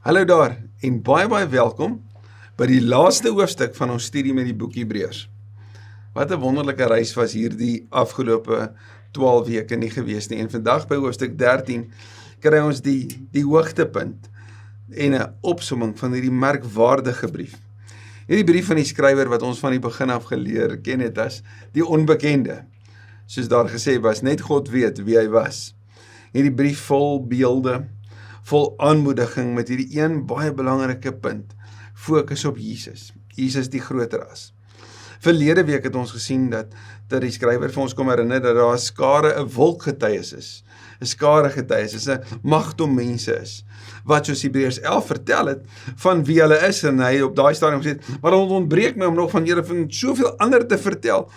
Hallo daar en baie welkom by die laaste hoofstuk van ons studie met die boek Hebreërs. Wat 'n wonderlike reis was hierdie afgelope 12 weke nie gewees nie. En vandag by hoofstuk 13 kry ons die hoogtepunt en 'n opsomming van hierdie merkwaardige brief. Hierdie brief van die skrywer wat ons van die begin af geleer ken het as die onbekende. Soos daar gesê was, net God weet wie hy was. Hierdie brief vol beelde, vol aanmoediging met hierdie een baie belangrike punt, fokus op Jesus. Jesus die groter as. Verlede week het ons gesien dat die skrywer vir ons kom herinner dat daar 'n skare, 'n wolk getuies is. 'n skare getuies is, 'n magdom mense is. Wat soos Hebreërs 11 vertel het van wie hulle is en hy op daai stadium gesê het, maar dit ontbreek my om nog van julle van soveel ander te vertel,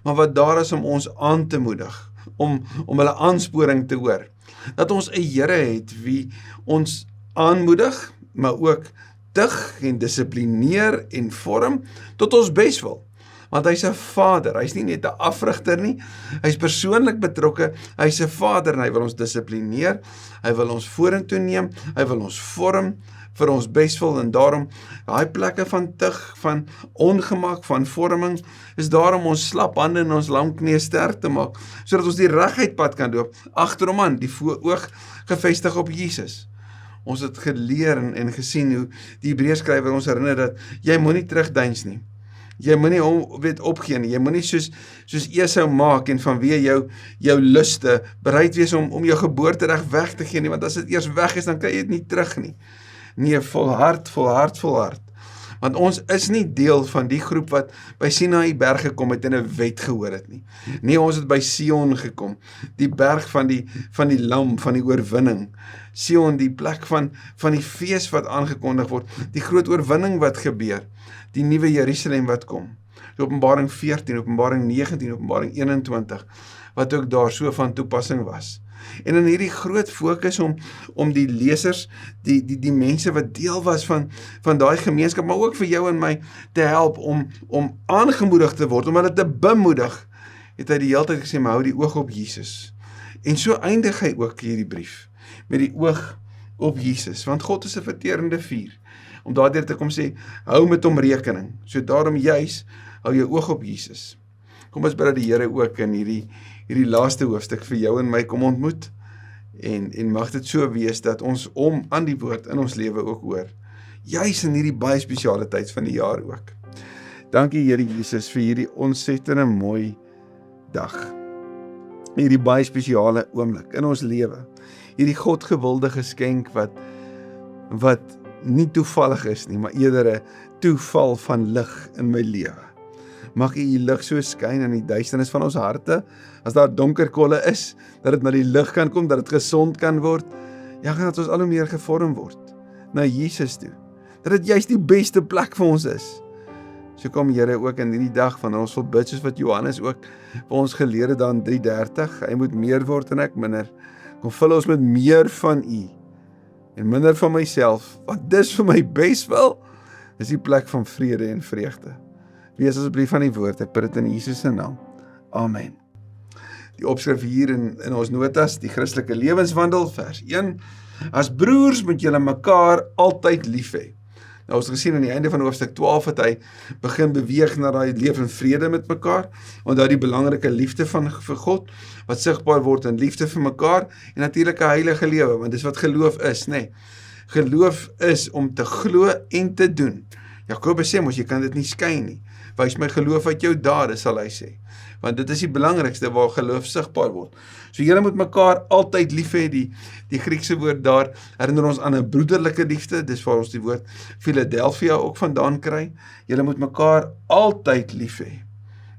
maar wat daar is om ons aan te moedig, om hulle aansporing te hoor. Dat ons 'n Here het wie ons aanmoedig, maar ook tig en dissiplineer en vorm tot ons beswil. Want hy's 'n Vader, hy's nie net 'n afrigter nie, hy's persoonlik betrokke, hy's 'n Vader en hy wil ons dissiplineer, hy wil ons vorentoe neem, hy wil ons vorm vir ons beswil en daarom, daai plekke van tig, van ongemak, van vorming, is daarom ons slap hande en ons lam knie sterk te maak, sodat ons die reguit pad kan loop, agter hom aan, die oog gefestig op Jesus. Ons het geleer en gesien hoe die Hebreërskrywer ons herinner dat jy moenie terugdeins nie. Jy moenie opgee nie, jy moenie soos Esau maak en vanweë jou luste bereid wees om jou geboortereg weg te gee nie, want as dit eers weg is, dan kry jy dit nie terug nie. Nee, volhard. Want ons is nie deel van die groep wat by Sinaï berg gekom het en 'n wet gehoor het nie. Nee, ons het by Sion gekom, die berg van die lam, van die oorwinning. Sion, die plek van die fees wat aangekondig word, die groot oorwinning wat gebeur, die nuwe Jerusalem wat kom. Openbaring 14, Openbaring 19, Openbaring 21, wat ook daar so van toepassing was. En in hierdie groot fokus om die lesers, die mense wat deel was van daai gemeenskap, maar ook vir jou en my te help om aangemoedig te word, om hulle te bemoedig, het hy die hele tyd gesê, maar hou die oog op Jesus. En so eindig hy ook hierdie brief, met die oog op Jesus, want God is 'n verterende vuur, om daardeur te kom sê, hou met hom rekening, so daarom juis, hou jou oog op Jesus. Kom ons bid dat die Here ook in hierdie laaste hoofstuk vir jou en my kom ontmoet, en mag dit so wees dat ons aan die woord in ons lewe ook hoor, juis in hierdie baie spesiale tyd van die jaar ook. Dankie Here Jesus vir hierdie ontsettende mooi dag, hierdie baie spesiale oomblik in ons lewe, hierdie Godgewilde geskenk wat nie toevallig is nie, maar eerder 'n toeval van lig in my lewe. Mag U lig so skyn in die duisternis van ons harte, as daar donker kolle is, dat dit na die lig kan kom, dat dit gesond kan word, ja, dat ons al hoe meer gevorm word, na Jesus toe, dat dit juist die beste plek vir ons is. So kom Here ook in die dag van ons wil bid, soos wat Johannes ook vir ons geleer het dan 3:30, hy moet meer word en ek minder, kom vul ons met meer van U, en minder van myself, want dis vir my beswil, is die plek van vrede en vreugde. Wees asseblief aan die woord, ek bid dit in Jesus se naam. Amen. Die opskrif hier in ons notas, die Christelike lewenswandel, vers 1, as broers moet julle mekaar altyd lief hê. Nou ons het gesien aan die einde van hoofstuk 12 het hy begin beweeg na daai leef in vrede met mekaar, en daai die belangrike liefde vir God, wat sigbaar word in liefde vir mekaar, en natuurlik 'n heilige lewe, want dis wat geloof is, nê. Geloof is om te glo en te doen. Jakobus sê mos, jy kan dit nie skei nie. Wys my geloof uit jou dade, sal hy sê. Want dit is die belangrikste waar geloof sigbaar word. So julle moet mekaar altyd lief hê, die Griekse woord daar herinner ons aan 'n broederlike liefde, dis waar ons die woord Philadelphia ook vandaan kry. Julle moet mekaar altyd lief hê.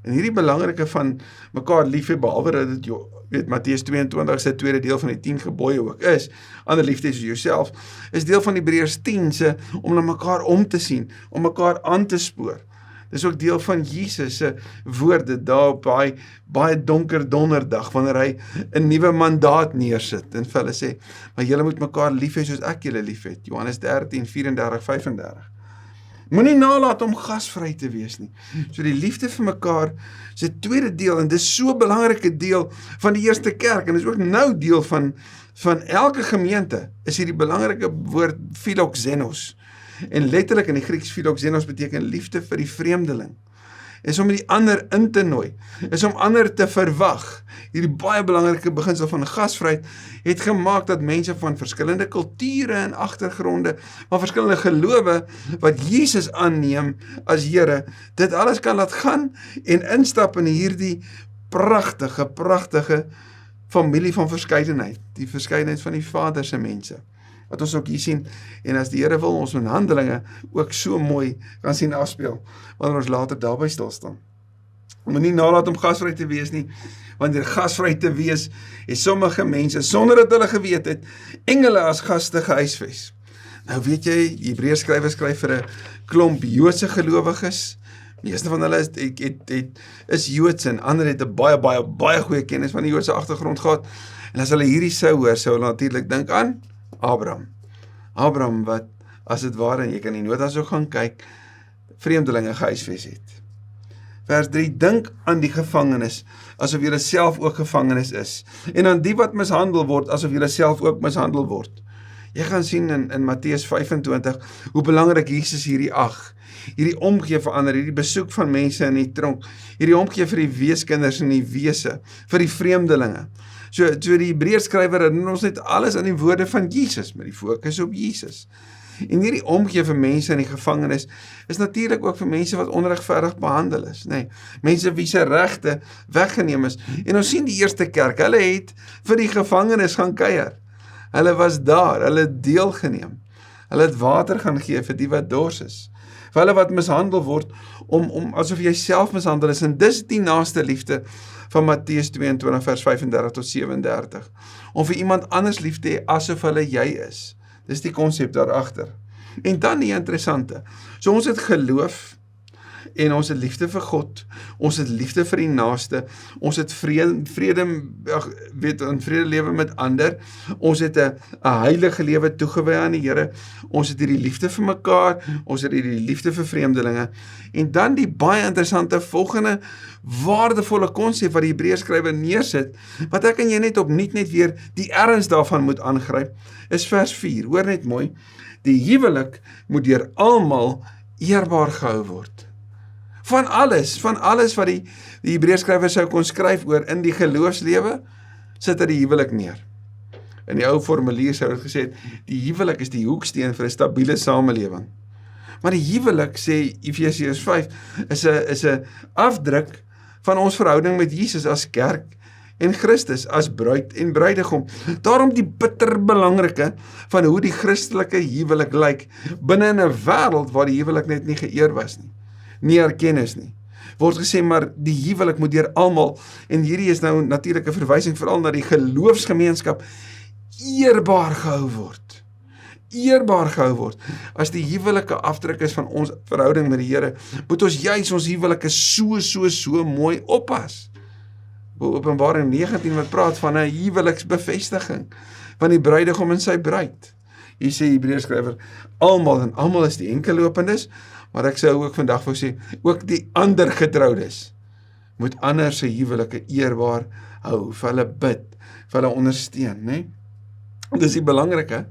En hierdie belangrike van mekaar lief hê, behalwe dat dit Matteus 22 se tweede deel van die 10 gebooie ook is, ander liefde soos jouself, is deel van Hebreërs 10 se om na mekaar om te sien, om mekaar aan te spoor. Dis ook deel van Jesus se woorde daar op baie donker donderdag, wanneer hy 'n nuwe mandaat neersit en vir hulle sê, maar julle moet mekaar lief hê soos ek julle lief het. Johannes 13, 34, 35. Moenie nalat om gasvry te wees nie. So die liefde vir mekaar is 'n tweede deel, en dis so 'n belangrike deel van die eerste kerk, en is ook nou deel van elke gemeente, is hierdie belangrike woord philoxenos. En letterlik in die Grieks philoxenos beteken liefde vir die vreemdeling. Is om die ander in te nooi, is om ander te verwag. Hierdie baie belangrike beginsel van gasvryheid het gemaak dat mense van verskillende kulture en agtergronde, van verskillende gelowe, wat Jesus aanneem as Here, dit alles kan laat gaan en instap in hierdie pragtige familie van verskeidenheid, die verskeidenheid van die Vader se mense, wat ons ook hier sien, en as die Here wil, ons in Handelinge ook so mooi kan sien afspeel, wanneer ons later daarby stilstaan. Moenie nalat om gasvry te wees nie, want deur gasvry te wees, het sommige mense, sonder dat hulle geweet het, engele as gaste gehuisves. Nou weet jy, die Hebreërskrywer skryf vir 'n klomp Joodse gelowiges. Meeste van hulle is Joods, en ander het 'n baie goeie kennis van die Joodse agtergrond gehad. En as hulle hierdie sou hoor, sou hulle natuurlik dink aan Abraham wat, as dit ware, en jy kan die notas ook gaan kyk, vreemdelinge gehuisves het. Vers 3, dink aan die gevangenes, asof julle self ook gevangenes is, en aan die wat mishandel word, asof julle self ook mishandel word. Jy gaan sien in Matteus 25, hoe belangrik Jesus hierdie omgee vir ander, hierdie besoek van mense in die tronk, hierdie omgee vir die weeskinders en die wese, vir die vreemdelinge. So die Hebreërskrywer herinner ons net alles aan die woorde van Jesus, met die fokus op Jesus. En hierdie omgee vir mense in die gevangenis is natuurlik ook vir mense wat onregverdig behandel is, nee, mense wie se regte weggeneem is. En ons sien die eerste kerk, hulle het vir die gevangenes gaan kuier. Hulle was daar, hulle het deelgeneem. Hulle het water gaan gee vir die wat dors is. Vir hulle wat mishandel word, om asof jy self mishandel is. En dis die naaste liefde van Matteus 22 vers 35 tot 37. Om vir iemand anders lief te hê asof hulle jy is. Dis die konsep daarachter. En dan die interessante. So ons het geloof, en ons het liefde vir God, ons het liefde vir die naaste, ons het vrede lewe met ander, ons het 'n heilige lewe toegewy aan die Here, ons het hierdie liefde vir mekaar, ons het hierdie liefde vir vreemdelinge, en dan die baie interessante volgende waardevolle konsep wat die Hebreërskrywer neersit, wat ek en jy net opnuut net weer die erns daarvan moet aangryp, is vers 4, hoor net mooi, die huwelik moet deur almal eerbaar gehou word. Van alles wat die Hebreërskrywer sou kon skryf oor in die geloofslewe, sit hy die huwelik neer. In die ou formulier sou dit gesê het, die huwelik is die hoeksteen vir 'n stabiele samelewing. Maar die huwelik, sê Efesiërs 5, is 'n afdruk van ons verhouding met Jesus as kerk en Christus as bruid en bruidegom. Daarom die bitterbelangrike van hoe die Christelike huwelik lyk binne in 'n wêreld waar die huwelik net nie geëer was nie erken is nie. Word gesê, maar die huwelik moet deur almal, en hierdie is nou natuurlik 'n verwysing veral na die geloofsgemeenskap, eerbaar gehou word. Eerbaar gehou word. As die huwelike afdruk is van ons verhouding met die Here, moet ons juis ons huwelike so mooi oppas. Openbaring 19 wat praat van 'n huweliksbevestiging van die bruidegom en sy bruid. Hier sê die Hebreërskrywer, almal is die enkellopendes, maar ek sou ook vandag wou sê, ook die ander getroudes, moet ander se huwelike eerbaar hou, vir hulle bid, vir hulle ondersteun, né? Dis die belangrike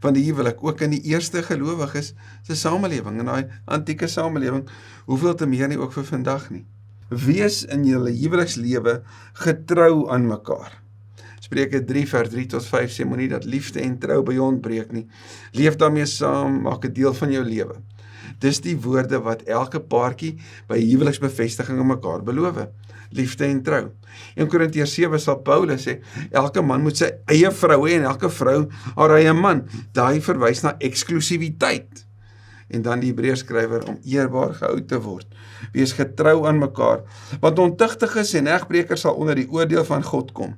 van die huwelik, ook in die eerste gelowiges se samelewing, in daai antieke samelewing, hoeveel te meer nie ook vir vandag nie. Wees in julle huwelikslewe getrou aan mekaar. Spreuke 3 vers 3 tot 5 sê, moenie dat liefde en trou by jou ontbreek nie. Leef daarmee saam, maak 'n deel van jou lewe. Dis die woorde wat elke paartjie by huweliksbevestiging aan mekaar beloof. Liefde en trou. In Korintiërs 7 sal Paulus sê, elke man moet sy eie vrou hê en elke vrou haar eie man. Daai verwys na eksklusiwiteit. En dan die Hebreërskrywer om eerbaar gehou te word. Wees getrou aan mekaar, want ontuchtiges en egbrekers sal onder die oordeel van God kom.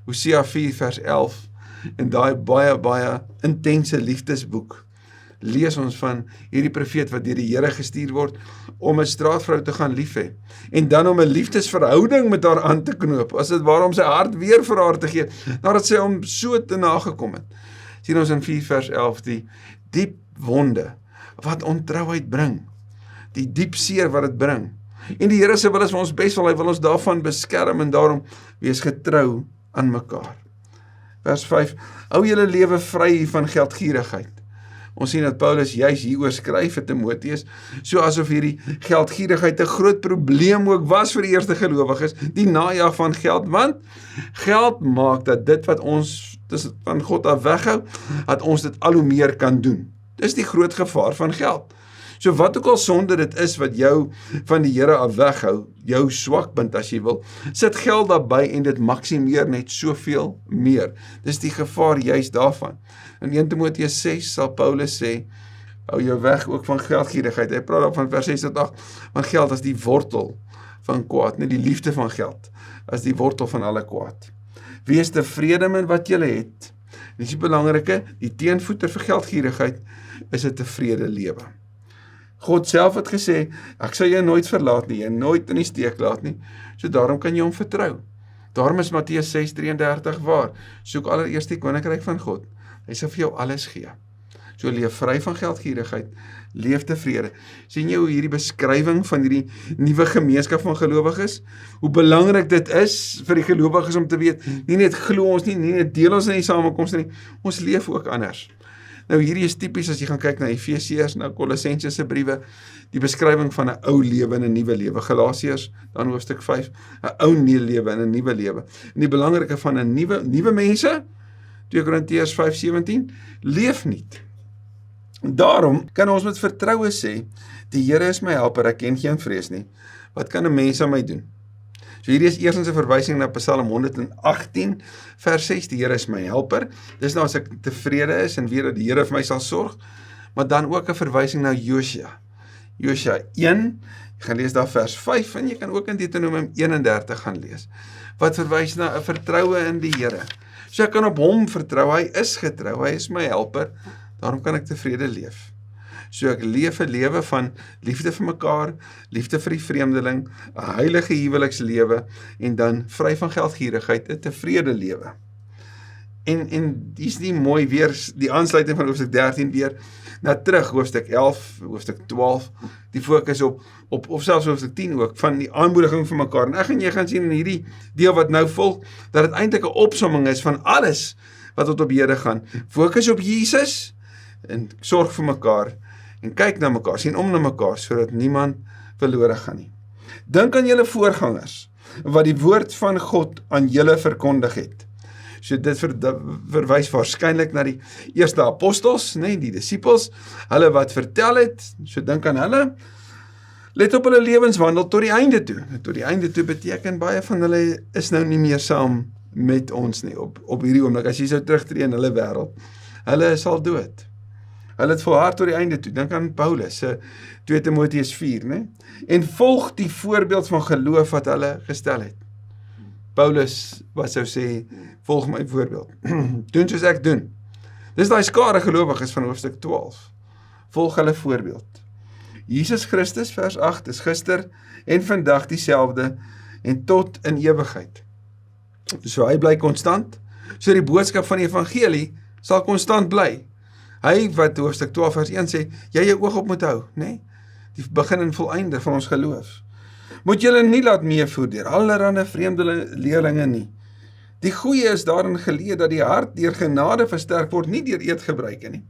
Hosea 4 vers 11, en daai baie intense liefdesboek, lees ons van hierdie profeet wat deur die Here gestuur word, om 'n straatvrou te gaan lief hê, en dan om 'n liefdesverhouding met haar aan te knoop, as dit waarom sy hart weer vir haar te gee, nadat sy hom so te nagekom het. Sien ons in 4 vers 11, die diep wonde wat ontrouheid bring, die diep seer wat dit bring. En die Here se wil is vir ons bes, hy wil ons daarvan beskerm en daarom wees getrou aan mekaar. Vers 5, hou julle lewe vry van geldgierigheid. Ons sien dat Paulus juis hieroor skryf vir Timoteus, so asof hierdie geldgierigheid 'n groot probleem ook was vir die eerste gelowiges, die najag van geld, want geld maak dat dit wat ons van God af weghou, dat ons dit al hoe meer kan doen. Dis die groot gevaar van geld. So wat ook al sonde dit is wat jou van die Here af weghou, jou swakpunt as jy wil, sit geld daarby en dit maksimeer net soveel meer. Dis die gevaar juis daarvan. In 1 Timoteus 6 sal Paulus sê, hou jou weg ook van geldgierigheid. Hy praat van vers 6 tot 8, want geld is die wortel van kwaad, nie die liefde van geld, as die wortel van alle kwaad. Wees tevrede met wat jy het. Dis die belangrike, die teenvoeter vir geldgierigheid, is 'n tevrede lewe. God self het gesê, ek sal jou nooit verlaat nie, en nooit in die steek laat nie, so daarom kan jy hom vertrou. Daarom is Matteus 6:33 waar, soek allereerst die koninkryk van God, hy sal vir jou alles gee. So leef vry van geldgierigheid, leef tevrede. Sien jy hoe hierdie beskrywing van hierdie nuwe gemeenskap van gelowiges, hoe belangrik dit is vir die gelowiges om te weet, nie net glo ons nie net deel ons in die samekomste nie, ons leef ook anders. Nou hierdie is typies as jy gaan kyk na Efesiërs, na Kolossense se briewe, die beskrywing van 'n ou lewe en 'n nuwe lewe. Galasiërs, dan hoofstuk 5, 'n ou lewe en 'n nuwe lewe. En die belangrike van 'n nuwe mense, 2 Korintiërs 5:17, leef niet. Daarom kan ons met vertroue sê, die Here is my helper, ek ken geen vrees nie. Wat kan 'n mens aan my doen? So hierdie is eerstens 'n verwysing na Psalm 118 vers 6, die Here is my helper. Dis nou as ek tevrede is en weet dat die Here vir my sal sorg, maar dan ook 'n verwysing na Josua 1, jy gaan lees daar vers 5 en jy kan ook in Deuteronomium 31 gaan lees. Wat verwys na 'n vertroue in die Here. So ek kan op hom vertrou, hy is getrou, hy is my helper, daarom kan ek tevrede leef. So ek leef 'n lewe van liefde vir mekaar, liefde vir die vreemdeling, 'n heilige huwelikslewe en dan vry van geldgierigheid, 'n tevrede lewe. En dis nie mooi weer die aansluiting van hoofstuk 13 weer na terug, hoofstuk 11, hoofstuk 12, die fokus op of selfs hoofstuk 10 ook, van die aanmoediging vir mekaar. En ek en jy gaan sien in hierdie deel wat nou volg, dat dit eintlik 'n opsomming is van alles wat tot op hede gaan. Fokus op Jesus en sorg vir mekaar en kyk na mekaar, sien om na mekaar, sodat niemand verlore gaan nie. Dink aan julle voorgangers, wat die woord van God aan julle verkondig het. So dit verwys waarskynlik na die eerste apostels, die disippels, hulle wat vertel het, so dink aan hulle. Let op hulle lewenswandel tot die einde toe. Tot die einde toe beteken baie van hulle is nou nie meer saam met ons nie, op hierdie oomblik, as jy sou terugtreë in hulle wêreld. Hulle is al dood. Hulle het volhard tot die einde toe. Dink aan Paulus, 2 Timoteus 4, en volg die voorbeeld van geloof wat hulle gestel het. Paulus wat sou sê, volg my voorbeeld. Doen soos ek doen. Dis daai skare gelowiges van hoofstuk 12. Volg hulle voorbeeld. Jesus Christus, vers 8, is gister en vandag dieselfde en tot in ewigheid. So hy bly konstant, so die boodskap van die evangelie sal konstant bly. Hy wat hoofstuk 12 vers 1 sê, jy jou oog op moet hou, die begin en voleinde van ons geloof. Moet julle nie laat meevoer deur allerhande vreemde leerlinge nie. Die goeie is daarin geleë dat die hart deur genade versterk word, nie deur eetgebruike nie.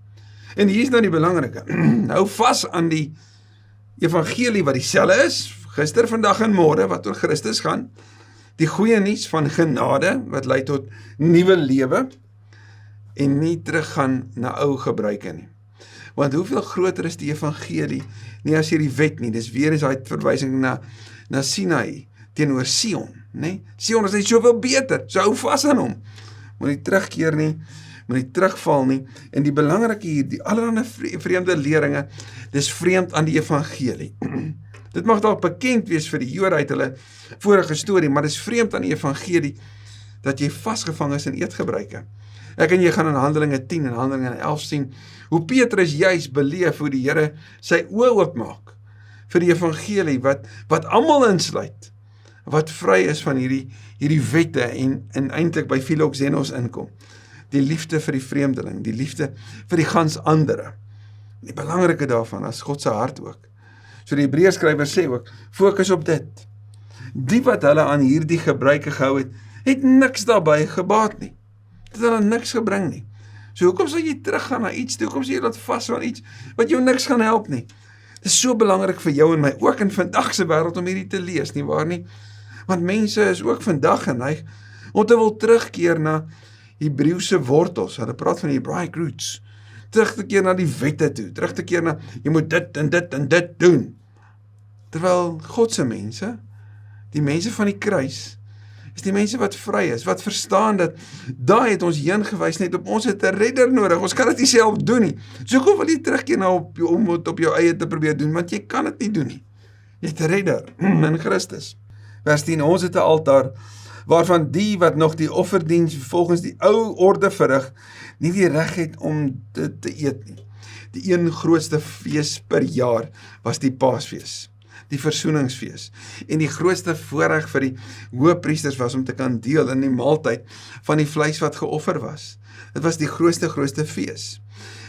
En hier is nou die belangrike. Hou vas aan die evangelie wat dieselfde is, gister, vandag en môre, wat oor Christus gaan. Die goeie nuus van genade, wat lei tot nuwe lewe, en nie teruggaan na ou gebruike nie. Want hoeveel groter is die evangelie, nie as hierdie wet nie, dis weer is hy verwysing na Sinai, teenoor Sion, Sion is net soveel beter, so hou vas aan hom, moet nie terugkeer nie, moet nie terugval nie, en die belangrike hier, die allerhande vreemde leringe, dis vreemd aan die evangelie. Dit mag dalk bekend wees vir die Jode uit hulle vorige storie, maar dis vreemd aan die evangelie, dat jy vasgevang is in eetgebruike. Ek en jy gaan in Handelinge 10 en Handelinge 11 sien, hoe Petrus juis beleef, hoe die Here sy oë oopmaak, vir die evangelie, wat almal insluit, wat vry is van hierdie wette, en eintlik by Philoxenos inkom, die liefde vir die vreemdeling, die liefde vir die gans andere, Die belangrike daarvan is God se hart ook. So die Hebreërskrywer sê ook, fokus op dit. Die wat hulle aan hierdie gebruike gehou het, het niks daarbey gebaat nie. Dit het hulle niks gebring nie. So hoekom sal jy teruggaan na iets, hoekom sal jy laat vas aan iets, wat jou niks gaan help nie? Dit is so belangrik vir jou en my, ook in vandag se wêreld om hierdie te lees, nie waar nie? Want mense is ook vandag geneig, om te wil terugkeer na Hebreëse wortels, hulle praat van die Hebraic roots, terug te keer na die wette toe, terug te keer na, jy moet dit en dit en dit doen. Terwyl God se mense, die mense van die kruis, is die mense wat vry is, wat verstaan dat, daar het ons heen gewys net op ons het 'n redder nodig, ons kan dit nie self doen nie. So hoekom wil jy terugkeer na om het op jou eie te probeer doen, want jy kan dit nie doen nie. Jy het 'n redder in Christus. Vers 10, ons het 'n altaar, waarvan die wat nog die offerdiens volgens die ou orde verrig, nie die reg het om dit te eet nie. Die een grootste fees per jaar was die Paasfees, die versoeningsfees. En die grootste voorreg vir die hoëpriesters was om te kan deel in die maaltyd van die vleis wat geoffer was. Dit was die grootste fees.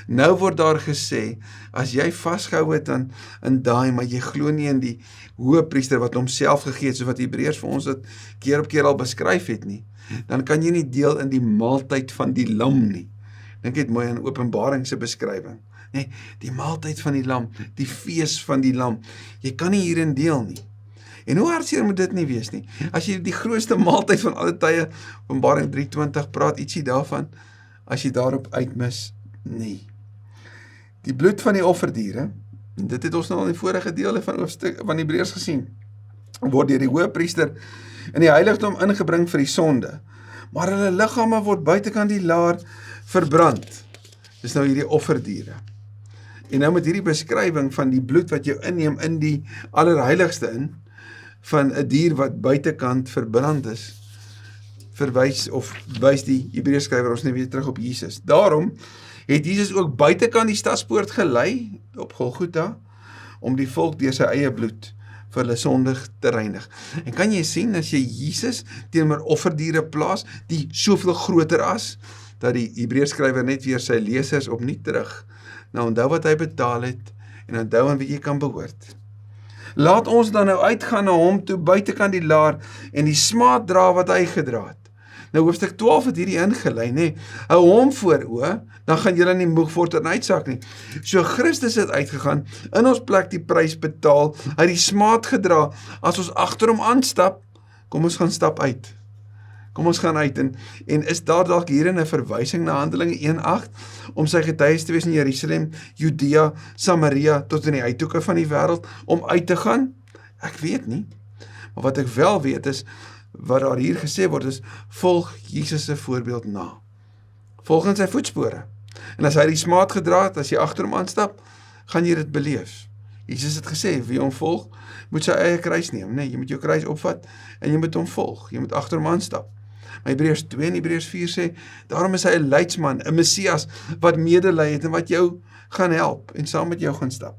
Nou word daar gesê, as jy vasgehou het in daai, maar jy glo nie in die hoëpriester wat homself gegee het, soos wat Hebreërs vir ons dit keer op keer al beskryf het nie, dan kan jy nie deel in die maaltyd van die lam nie. Dink net mooi aan Openbaring se beskrywing. Nee, die maaltyd van die lam, die fees van die lam, jy kan nie hierin deel nie. En hoe hartseer moet dit nie wees nie? As jy die grootste maaltyd van alle tye, Openbaring 3:20 praat ietsie daarvan, as jy daarop uitmis, nee. Die bloed van die offerdiere, en dit het ons nou al in die vorige dele van hoofstuk van Hebreërs gesien, word deur die hoëpriester in die heiligdom ingebring vir die sonde, maar hulle liggame word buitekant die laar verbrand. Dis nou hierdie offerdiere. En nou met hierdie beskrywing van die bloed wat jou inneem in die allerheiligste in, van 'n dier wat buitekant verbrand is, verwys of wys die Hebreërskrywer ons net weer terug op Jesus. Daarom het Jesus ook buitekant die stadspoort gelei op Golgotha, om die volk deur sy eie bloed vir hulle sondig te reinig. En kan jy sien, as jy Jesus teenoor offerdiere plaas, die soveel groter as, dat die Hebreërskrywer net weer sy lesers opnuut terug, nou onthou wat hy betaal het, en onthou aan wie jy kan behoort. Laat ons dan nou uitgaan na hom toe buitekant die laar, en die smaad dra wat hy gedra het. Nou hoofstuk 12 het hierdie ingelei, nee, hou hom voor oë, dan gaan julle nie moeg word en uitsak nie. So Christus het uitgegaan, in ons plek die prys betaal, hy het die smaad gedra, as ons agter hom aanstap, kom ons gaan stap uit. Kom ons gaan uit, en is daar dalk hierin 'n verwysing na Handelinge 1:8, om sy getuies te wees in Jerusalem, Judea, Samaria, tot in die uithoeke van die wêreld, om uit te gaan? Ek weet nie, maar wat ek wel weet is, wat daar hier gesê word is, volg Jesus se voorbeeld na. Volg in sy voetspore. En as hy die smaad gedra het, as jy agter hom aanstap, gaan jy dit beleef. Jesus het gesê, wie hom volg, moet sy eie kruis neem. Nee, jy moet jou kruis opvat, en jy moet hom volg. Jy moet agter hom aanstap. Maar Hebreërs 2 en Hebreërs 4 sê, daarom is hy 'n leidsman, 'n Messias, wat medelei het, en wat jou gaan help, en saam met jou gaan stap.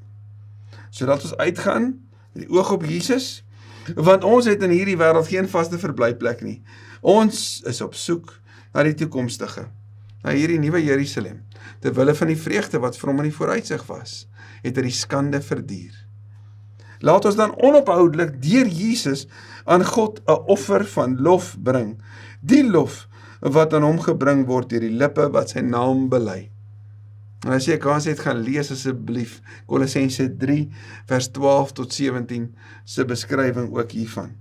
Sodat ons uitgaan, met die oog op Jesus, want ons het in hierdie wêreld geen vaste verblyfplek nie. Ons is op soek na die toekomstige, na hierdie nuwe Jerusalem, terwille van die vreugde wat vir hom in die vooruitsig was, het hy die skande verduur. Laat ons dan onophoudelik deur Jesus aan God 'n offer van lof bring, die lof wat aan hom gebring word deur die lippe wat sy naam bely. En as jy kans het, gaan lees asseblief Kolossense 3 vers 12 tot 17 se beskrywing ook hiervan.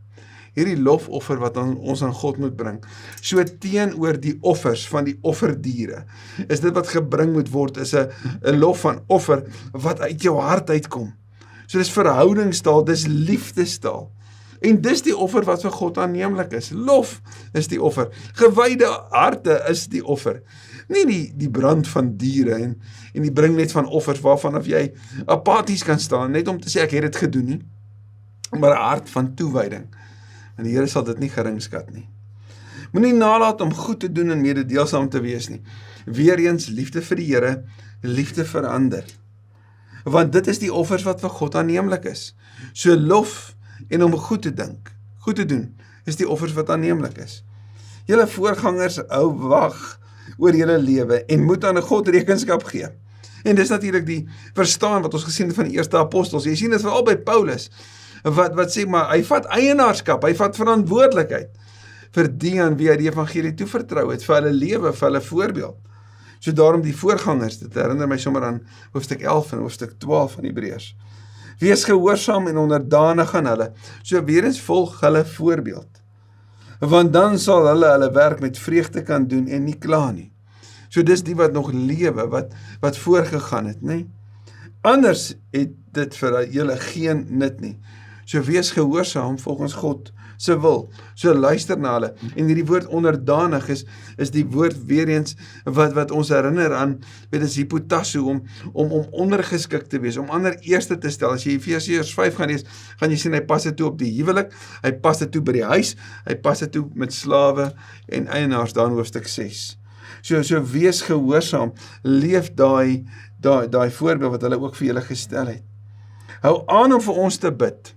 Hierdie lofoffer wat ons aan God moet bring, so teenoor die offers van die offerdiere, is dit wat gebring moet word, is 'n lof van offer wat uit jou hart uitkom. So dis verhoudingstaal, dis liefdestaal. En dis die offer wat vir God aanneemlik is. Lof is die offer. Gewyde harte is die offer. Nie die brand van diere en die bring net van offers waarvan of jy apaties kan staan, net om te sê ek het dit gedoen nie, maar 'n hart van toewyding. En die Here sal dit nie geringskat nie. Moenie nalat om goed te doen en mededeelsaam te wees nie. Weereens liefde vir die Here, liefde vir ander. Want dit is die offers wat vir God aanneemlik is. So lof en om goed te dink, goed te doen, is die offers wat aanneemlik is. Julle voorgangers hou wag oor julle lewe en moet aan God rekenskap gee. En dis natuurlik die verstaan wat ons gesien het van die eerste apostels. Jy sien dit veral by Paulus, wat sê maar, hy vat eienaarskap, hy vat verantwoordelikheid vir die aan wie hy die evangelie toevertrou het, vir hulle lewe, vir hulle voorbeeld. So daarom die voorgangers, dit herinner my sommer aan hoofstuk 11 en hoofstuk 12 van Hebreërs. Wees gehoorsaam en onderdanig aan hulle, so weer eens volg hulle voorbeeld. Want dan sal hulle werk met vreugde kan doen en nie kla nie. So dis die wat nog lewe, wat voorgegaan het, nee. Anders het dit vir julle geen nut nie. So wees gehoorsaam volgens God se wil. So luister na hulle. En hierdie woord onderdanig is die woord weer eens wat ons herinner aan, weet is hypotasso, om ondergeskik te wees, om ander eerste te stel. As jy Efesiërs 5 gaan lees, gaan jy sien, hy pas dit toe op die huwelik, hy pas dit toe by die huis, hy pas dit toe met slawe en eienaars, daar in hoofstuk 6. So wees gehoorsaam, leef daai voorbeeld wat hulle ook vir julle gestel het. Hou aan om vir ons te bid.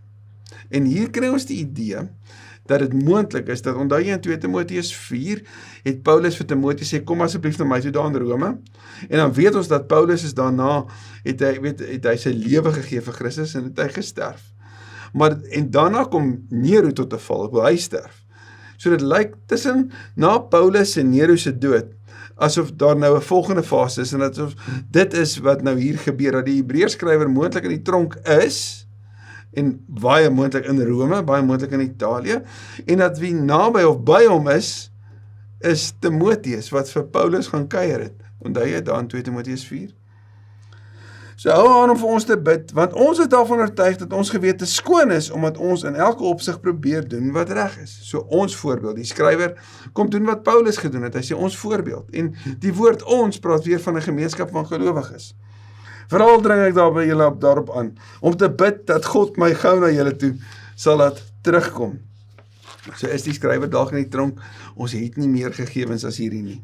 En hier kry ons die idee, dat dit moontlik is, dat onthou jy in 2 Timoteus 4, het Paulus vir Timoteus sê, kom asseblief na my toe daar in Rome, en dan weet ons dat Paulus is daarna, het hy sy lewe gegee vir Christus, en het hy gesterf. En daarna kom Nero tot 'n val, wil hy sterf. So dit lyk tussen, na Paulus en Nero se dood, asof daar nou 'n volgende fase is, en asof dit is wat nou hier gebeur, dat die Hebreërskrywer moontlik in die tronk is, en baie moontlik in Rome, baie moontlik in Italië, en dat wie naby of by hom is Timoteus, wat vir Paulus gaan kuier het. Onthou jy daar in 2 Timoteus 4? So hou aan om vir ons te bid, want ons is daarvan oortuig dat ons gewete skoon is, omdat ons in elke opsig probeer doen wat reg is. So ons voorbeeld, die skrywer kom doen wat Paulus gedoen het, hy sê ons voorbeeld, en die woord ons praat weer van 'n gemeenskap van gelowiges. Veral dring ek daarby julle daarop aan, om te bid dat God my gou na julle toe sal laat terugkom. So is die skrywer dalk in die tronk, ons het nie meer gegewens as hierdie nie.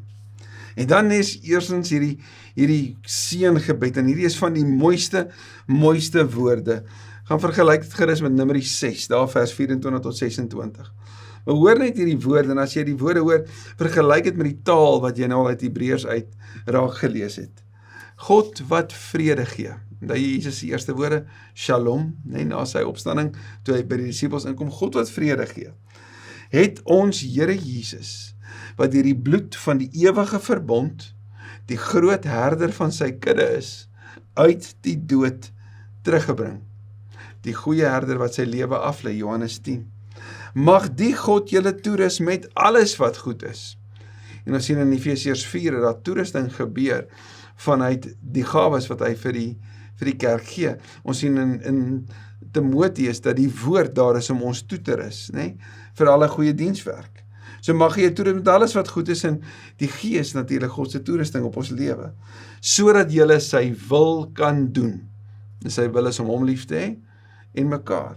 En dan is eerstens hierdie seëngebed, en hierdie is van die mooiste woorde. Gaan vergelyk dit gerus met Numeri 6, daar vers 24 tot 26. Maar hoor net hierdie woorde, en as jy die woorde hoor, vergelyk dit met die taal wat jy nou al uit Hebreërs uit raak gelees het. God wat vrede gee. Dat Jesus die eerste woorde, Shalom, na sy opstanding, toe hy by die disippels inkom, God wat vrede gee, het ons Here Jesus, wat deur die bloed van die ewige verbond, die groot herder van sy kudde is, uit die dood teruggebring. Die goeie herder wat sy lewe aflê, Johannes 10. Mag die God julle toerus met alles wat goed is. En ons sien in Efesiërs 4 dat toerusting gebeur vanuit die gawes wat hy vir die kerk gee. Ons sien in Timoteus dat die woord daar is om ons toe te rus, vir alle goeie dienswerk. So mag jy toerus met alles wat goed is, en die Gees natuurlik God se toerusting op ons lewe, sodat jy sy wil kan doen. En sy wil is om hom lief te hê en mekaar.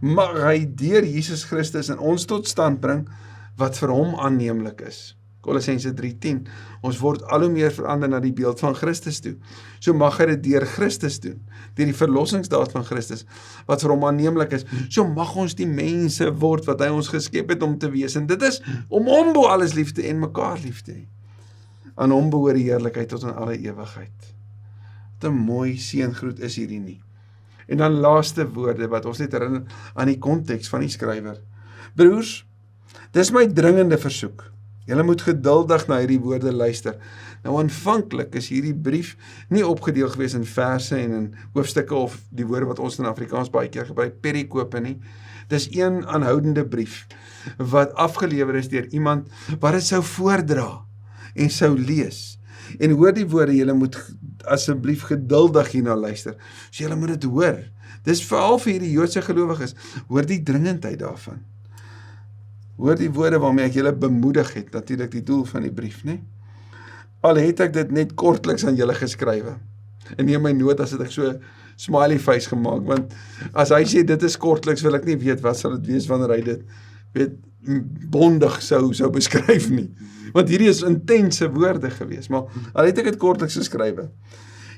Mag hy deur Jesus Christus in ons tot stand bring wat vir hom aanneemlik is. Kolossense 3:10, ons word al hoe meer verander na die beeld van Christus toe. So mag hy dit deur Christus doen, deur die verlossingsdaad van Christus, wat vir hom aanneemlik is. So mag ons die mense word wat hy ons geskep het om te wees, en dit is om hom bo alles lief te hê en mekaar lief te hê. Aan hom behoort die heerlikheid tot in alle ewigheid. Wat 'n mooi seëngroet is hierdie nie. En dan laaste woorde, wat ons net herinner aan die konteks van die skrywer. Broers, dis my dringende versoek. Julle moet geduldig na hierdie woorde luister. Nou aanvanklik is hierdie brief nie opgedeel gewees in verse en in hoofstukke of die woorde wat ons in Afrikaans baie keer gebruik, perikope nie. Dis een aanhoudende brief wat afgelewer is deur iemand wat dit sou voordra en sou lees. En hoor die woorde, julle moet asseblief geduldig hierna luister. So julle moet dit hoor. Dis veral vir hierdie Joodse gelowiges. Hoor die dringendheid daarvan. Hoor die woorde waarmee ek julle bemoedig het, natuurlik die doel van die brief, nie? Al het ek dit net kortliks aan julle geskrywe. En neem my notas, het ek so smiley face gemaak, want as hy sê dit is kortliks, wil ek nie weet wat sal dit wees wanneer hy dit bondig sou beskryf nie. Want hierdie is intense woorde gewees, maar al het ek dit kortliks geskrywe.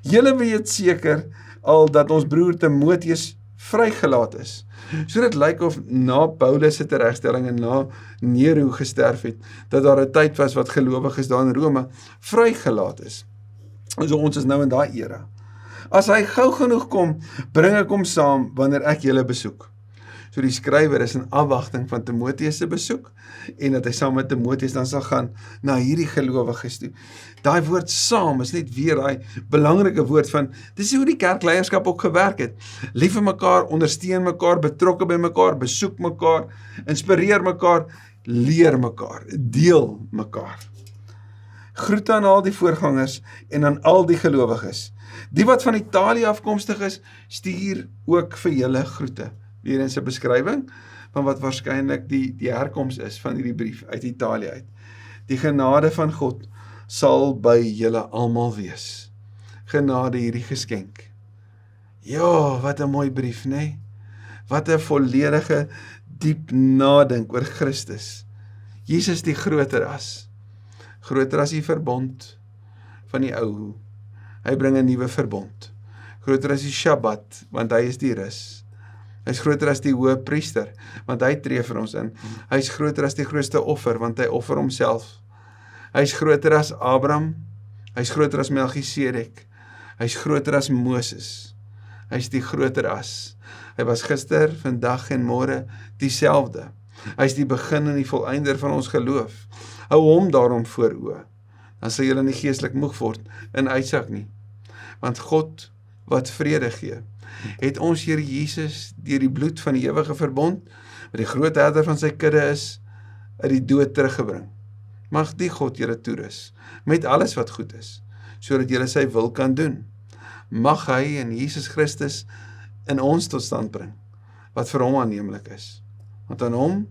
Julle weet seker al dat ons broer Timoteus vrygelaat is. So dit lyk of na Paulus se teregstelling en na Nero gesterf het, dat daar 'n tyd was wat gelowiges daar in Rome vrygelaat is. So ons is nou in daai era. As hy gou genoeg kom, bring ek hom saam wanneer ek julle besoek. So die skrywer is in afwagting van Timoteus se besoek en dat hy saam met Timoteus dan sal gaan na hierdie gelowiges toe. Daai woord saam is net weer daai belangrike woord van, dis hoe die kerkleierskap ook gewerk het. Lief vir mekaar, ondersteun mekaar, betrokke by mekaar, besoek mekaar, inspireer mekaar, leer mekaar, deel mekaar. Groete aan al die voorgangers en aan al die gelowiges. Die wat van Italië afkomstig is, stuur ook vir julle groete. Weer in sy beskrywing van wat waarskynlik die herkoms is van hierdie brief uit Italië uit. Die genade van God sal by julle almal wees. Genade hierdie geskenk. Ja, wat 'n mooi brief, né? Wat 'n volledige diep nadink oor Christus. Jesus die groter as die verbond van die ou. Hy bring 'n nuwe verbond. Groter as die Sabbat, want hy is die rus. Hy is groter as die hoë priester, want hy tree vir ons in. Hy is groter as die grootste offer, want hy offer homself. Hy is groter as Abraham, hy is groter as Melchisedek, hy is groter as Moses, hy is die groter as. Hy was gister, vandag en môre dieselfde. Hy is die begin en die volëinder van ons geloof. Hou hom daarom voor oë, dan sal julle nie geestelik moeg word en uitsak nie. Want God wat vrede gee, het ons Here Jesus deur die bloed van die ewige verbond, wat die groot herder van sy kudde is, uit die dood teruggebring. Mag die God julle toerus, met alles wat goed is, sodat julle sy wil kan doen. Mag hy in Jesus Christus in ons tot stand bring, wat vir hom aanneemlik is. Want aan hom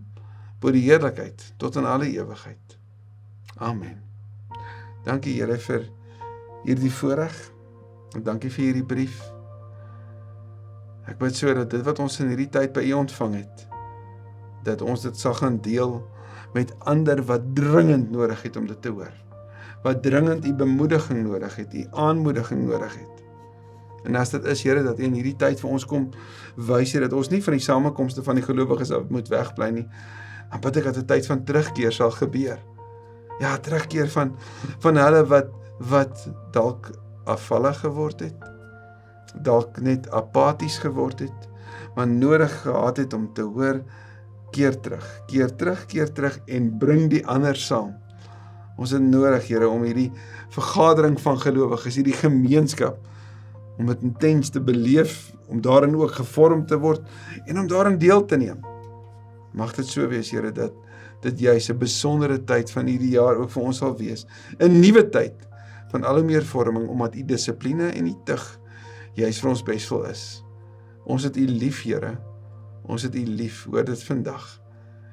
behoort die heerlikheid tot in alle ewigheid. Amen. Dankie Here vir hierdie voorreg, en dankie vir hierdie brief. Ek bid so dat dit wat ons in hierdie tyd by U ontvang het, dat ons dit sal gaan deel met ander wat dringend nodig het om dit te hoor. Wat dringend U bemoediging nodig het, U aanmoediging nodig het. En as dit is, Here, dat U in hierdie tyd vir ons kom wys, dat ons nie van die samekomste van die gelowiges af moet wegbly nie, dan bid ek dat 'n tyd van terugkeer sal gebeur. Ja, terugkeer van hulle wat dalk afvallig geword het, dalk net apaties geword het, maar nodig gehad het om te hoor, keer terug en bring die ander saam. Ons het nodig, Here, om hierdie vergadering van gelowiges, hierdie gemeenskap, om dit intens te beleef, om daarin ook gevorm te word en om daarin deel te neem. Mag dit so wees, Here, dat dit juis 'n besondere tyd van hierdie jaar ook vir ons sal wees. 'n Nuwe tyd van al hoe meer vorming, omdat U dissipline en U tug juis vir ons beswil is. Ons het U lief, Here. Ons het U lief, hoor dit vandag.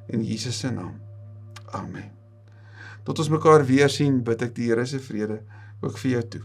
In Jesus se naam. Amen. Tot ons mekaar weer sien, bid ek die Here se vrede ook vir jou toe.